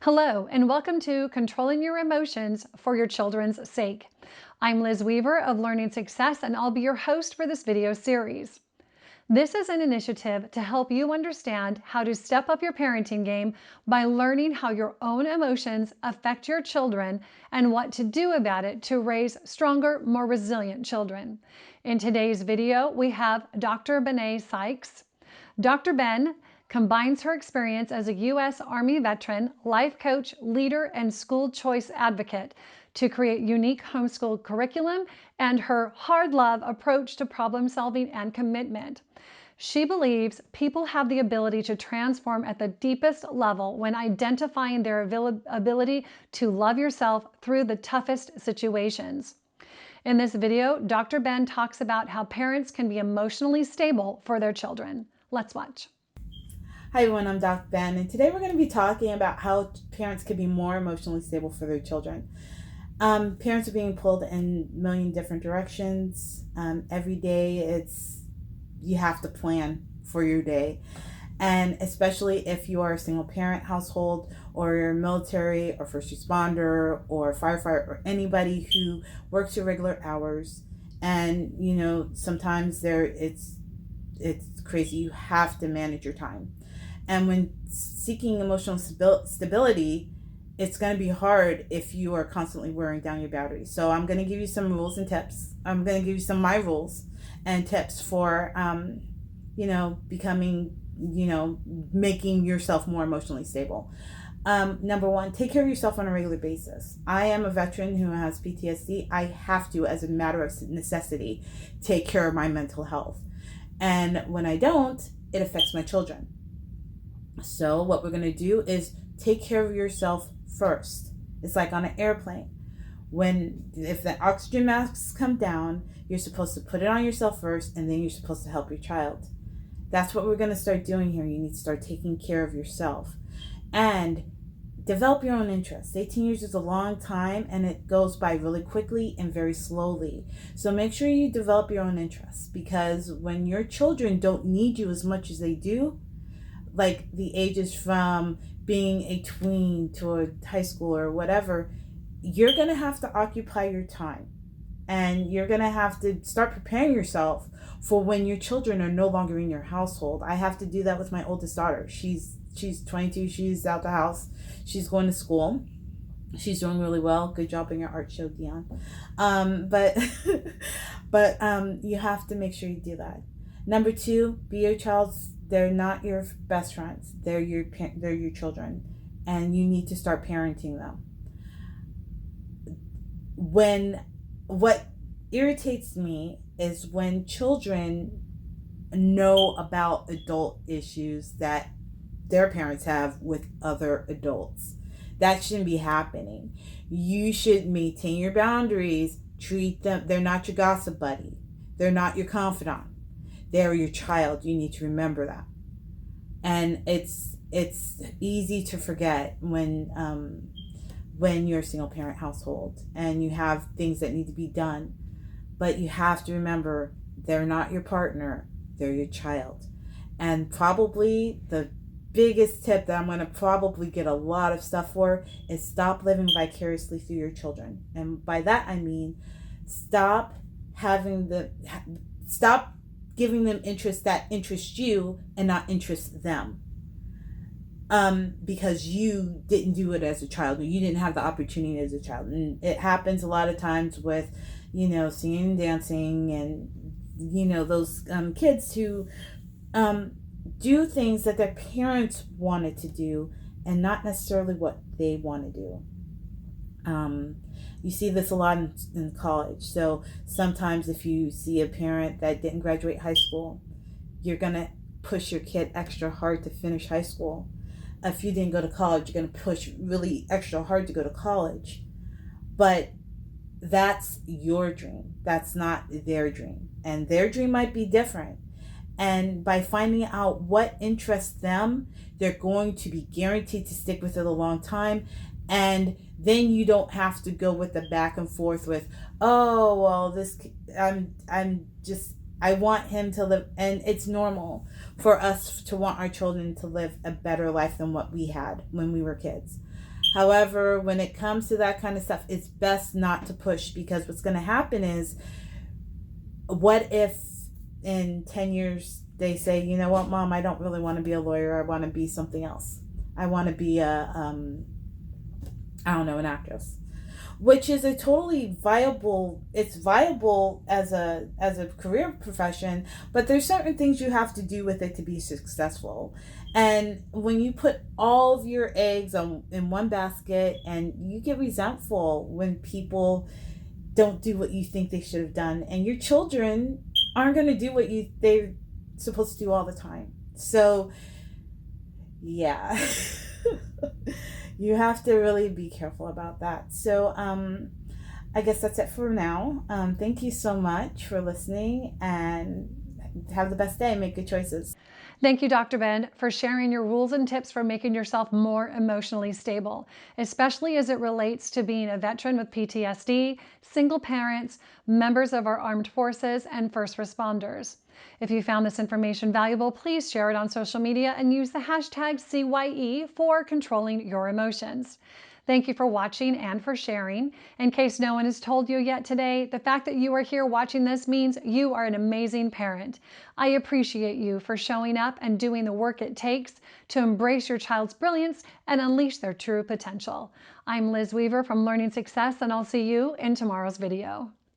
Hello, and welcome to Controlling Your Emotions for Your Children's Sake. I'm Liz Weaver of Learning Success, and I'll be your host for this video series. This is an initiative to help you understand how to step up your parenting game by learning how your own emotions affect your children and what to do about it to raise stronger, more resilient children. In today's video, we have Dr. Benne Sykes. Dr. Ben combines her experience as a U.S. Army veteran, life coach, leader, and school choice advocate to create unique homeschool curriculum and her hard love approach to problem solving and commitment. She believes people have the ability to transform at the deepest level when identifying their ability to love yourself through the toughest situations. In this video, Dr. Ben talks about how parents can be emotionally stable for their children. Let's watch. Hi everyone, I'm Dr. Ben, and today we're going to be talking about how parents can be more emotionally stable for their children. Parents are being pulled in a million different directions. Every day you have to plan for your day. And especially if you are a single parent household, or you're military or first responder or firefighter or anybody who works irregular hours. And sometimes it's crazy. You have to manage your time. And when seeking emotional stability, it's going to be hard if you are constantly wearing down your batteries. So I'm going to give you some rules and tips. I'm going to give you some of my rules and tips for, becoming, making yourself more emotionally stable. Number one, take care of yourself on a regular basis. I am a veteran who has PTSD. I have to, as a matter of necessity, take care of my mental health. And when I don't, it affects my children. So what we're going to do is take care of yourself first. It's like on an airplane. If the oxygen masks come down, you're supposed to put it on yourself first, and then you're supposed to help your child. That's what we're going to start doing here. You need to start taking care of yourself and develop your own interests. 18 years is a long time, and it goes by really quickly and very slowly. So make sure you develop your own interests, because when your children don't need you as much as they do, like the ages from being a tween to a high school or whatever, you're going to have to occupy your time, and you're going to have to start preparing yourself for when your children are no longer in your household. I have to do that with my oldest daughter. She's 22. She's out the house. She's going to school. She's doing really well. Good job in your art show, Dion. But you have to make sure you do that. Number two, be your child's. They're not your best friends. They're your children, and you need to start parenting them. What irritates me is when children know about adult issues that their parents have with other adults. That shouldn't be happening. You should maintain your boundaries. Treat them. They're not your gossip buddy. They're not your confidant. They're your child. You need to remember that. And it's easy to forget when you're a single parent household and you have things that need to be done. But you have to remember, they're not your partner. They're your child. And probably the biggest tip that I'm going to probably get a lot of stuff for is stop living vicariously through your children. And by that I mean stop giving them interests that interest you and not interest them. Because you didn't do it as a child, or you didn't have the opportunity as a child. And it happens a lot of times with, singing and dancing and, those kids who do things that their parents wanted to do and not necessarily what they want to do. You see this a lot in college. So sometimes if you see a parent that didn't graduate high school, you're going to push your kid extra hard to finish high school. If you didn't go to college, you're going to push really extra hard to go to college. But that's your dream. That's not their dream. And their dream might be different. And by finding out what interests them, they're going to be guaranteed to stick with it a long time. And then you don't have to go with the back and forth with, oh, well, I want him to live, and it's normal for us to want our children to live a better life than what we had when we were kids. However, when it comes to that kind of stuff, it's best not to push, because what's going to happen is, what if in 10 years they say, you know what, Mom, I don't really want to be a lawyer. I want to be something else. I want to be I don't know, an actress, which is a totally viable, it's viable as a career profession, but there's certain things you have to do with it to be successful. And when you put all of your eggs in one basket, and you get resentful when people don't do what you think they should have done, and your children aren't going to do what they're supposed to do all the time. So yeah. You have to really be careful about that. So I guess that's it for now. Thank you so much for listening, and have the best day. Make good choices. Thank you, Dr. Ben, for sharing your rules and tips for making yourself more emotionally stable, especially as it relates to being a veteran with PTSD, single parents, members of our armed forces, and first responders. If you found this information valuable, please share it on social media and use the hashtag CYE for controlling your emotions. Thank you for watching and for sharing. In case no one has told you yet today, the fact that you are here watching this means you are an amazing parent. I appreciate you for showing up and doing the work it takes to embrace your child's brilliance and unleash their true potential. I'm Liz Weaver from Learning Success, and I'll see you in tomorrow's video.